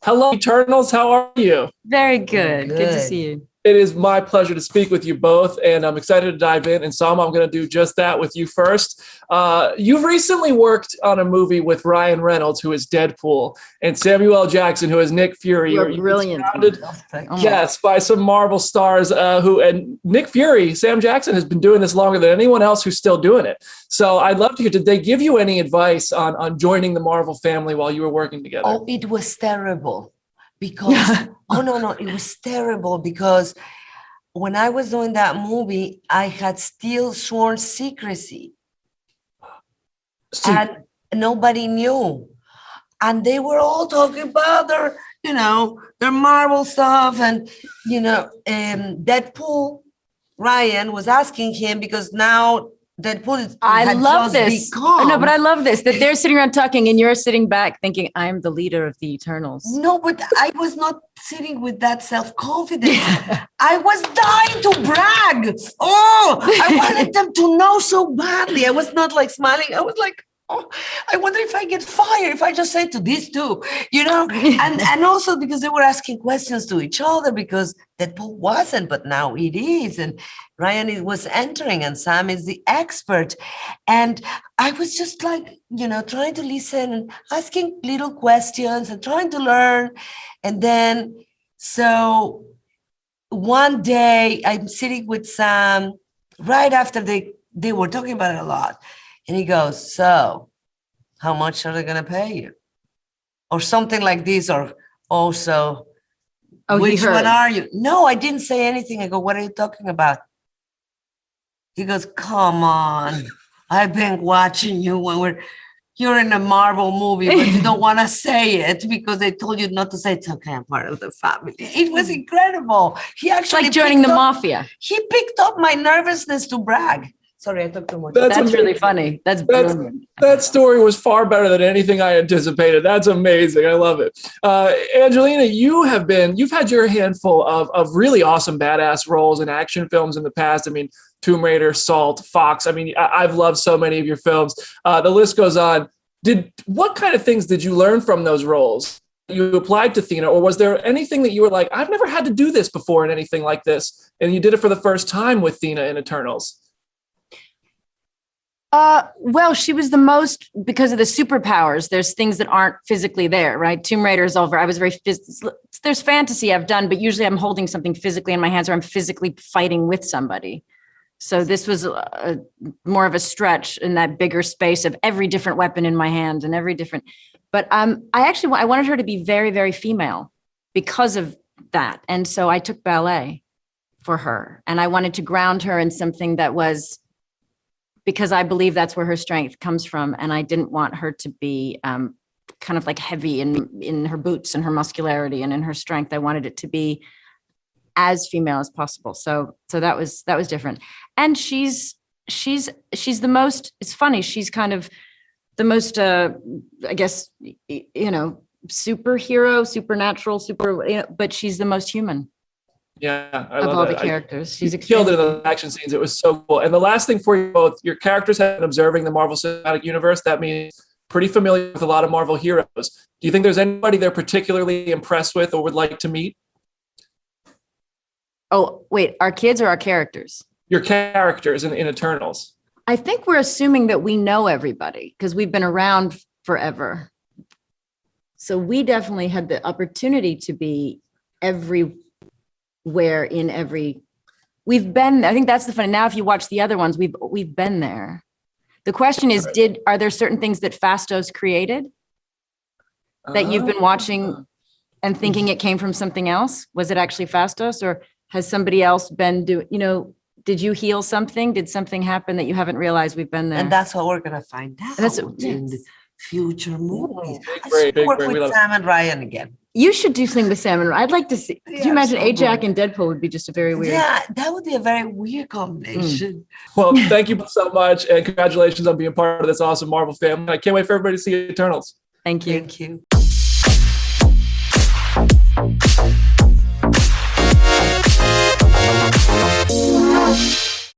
Hello, Eternals. How are you? Very good. Good to see you. It is my pleasure to speak with you both, and I'm excited to dive in. And Salma, I'm going to do just that with you first. You've recently worked on a movie with Ryan Reynolds, who is Deadpool, and Samuel L. Jackson, who is Nick Fury. You're brilliant. Yes, by some Marvel stars and Nick Fury, Sam Jackson has been doing this longer than anyone else who's still doing it. So I'd love to hear, did they give you any advice on joining the Marvel family while you were working together? Oh, it was terrible. Because no, it was terrible because when I was doing that movie, I had still sworn secrecy. And nobody knew. And they were all talking about their Marvel stuff. And, Deadpool, Ryan was asking him because now Deadpool I love this. No, but I love this, that they're sitting around talking and you're sitting back thinking, I'm the leader of the Eternals. No, but I was not sitting with that self-confidence. I was dying to brag. Oh, I wanted them to know so badly. I was not like smiling. I was like, oh, I wonder if I get fired if I just say to these two, and also because they were asking questions to each other because Deadpool wasn't, but now it is. And Ryan was entering and Sam is the expert. And I was just like, trying to listen and asking little questions and trying to learn. And then, so one day I'm sitting with Sam right after they were talking about it a lot. And he goes, so how much are they going to pay you? Or something like this, or also, which one are you? No, I didn't say anything. I go, what are you talking about? He goes, come on. I've been watching you when you're in a Marvel movie, but you don't want to say it because they told you not to say it's okay, I'm part of the family. It was incredible. He actually like joining the mafia. He picked up my nervousness to brag. Sorry, I talked too much. That's really funny. That's brilliant. That story was far better than anything I anticipated. That's amazing. I love it. Angelina, you've had your handful of really awesome badass roles in action films in the past. I mean, Tomb Raider, Salt, Fox. I mean, I've loved so many of your films. The list goes on. What kind of things did you learn from those roles? You applied to Thena, or was there anything that you were like, I've never had to do this before in anything like this, and you did it for the first time with Thena in Eternals? Well, she was the most, because of the superpowers, there's things that aren't physically there, right? Tomb Raider is over. I was there's fantasy I've done, but usually I'm holding something physically in my hands or I'm physically fighting with somebody. So this was more of a stretch in that bigger space of every different weapon in my hand and every different, but I wanted her to be very, very female because of that. And so I took ballet for her and I wanted to ground her in something that was, because I believe that's where her strength comes from. And I didn't want her to be kind of like heavy in her boots and her muscularity and in her strength. I wanted it to be as female as possible. So that was different. And she's the most, it's funny. She's kind of the most, I guess, superhero, supernatural, but she's the most human. Yeah, I of love all it. The characters. She's killed it in the action scenes. It was so cool. And the last thing for you both, your characters have been observing the Marvel Cinematic Universe. That means pretty familiar with a lot of Marvel heroes. Do you think there's anybody they're particularly impressed with or would like to meet? Oh, wait, our kids or our characters? Your characters in Eternals. I think we're assuming that we know everybody because we've been around forever. So we definitely had the opportunity to be everywhere in every, we've been, I think that's the fun. Now, if you watch the other ones, we've been there. The question is, are there certain things that Fastos created that you've been watching and thinking it came from something else? Was it actually Fastos, or has somebody else been doing, did you heal something? Did something happen that you haven't realized we've been there? And that's what we're going to find out in the future movies. Great. Work with Sam and Ryan again. You should do something with Sam and Ryan. I'd like to see. Could you imagine Ajax and Deadpool would be just a very weird. Yeah, that would be a very weird combination. Well, thank you so much, and congratulations on being part of this awesome Marvel family. I can't wait for everybody to see Eternals. Thank you. Thank you.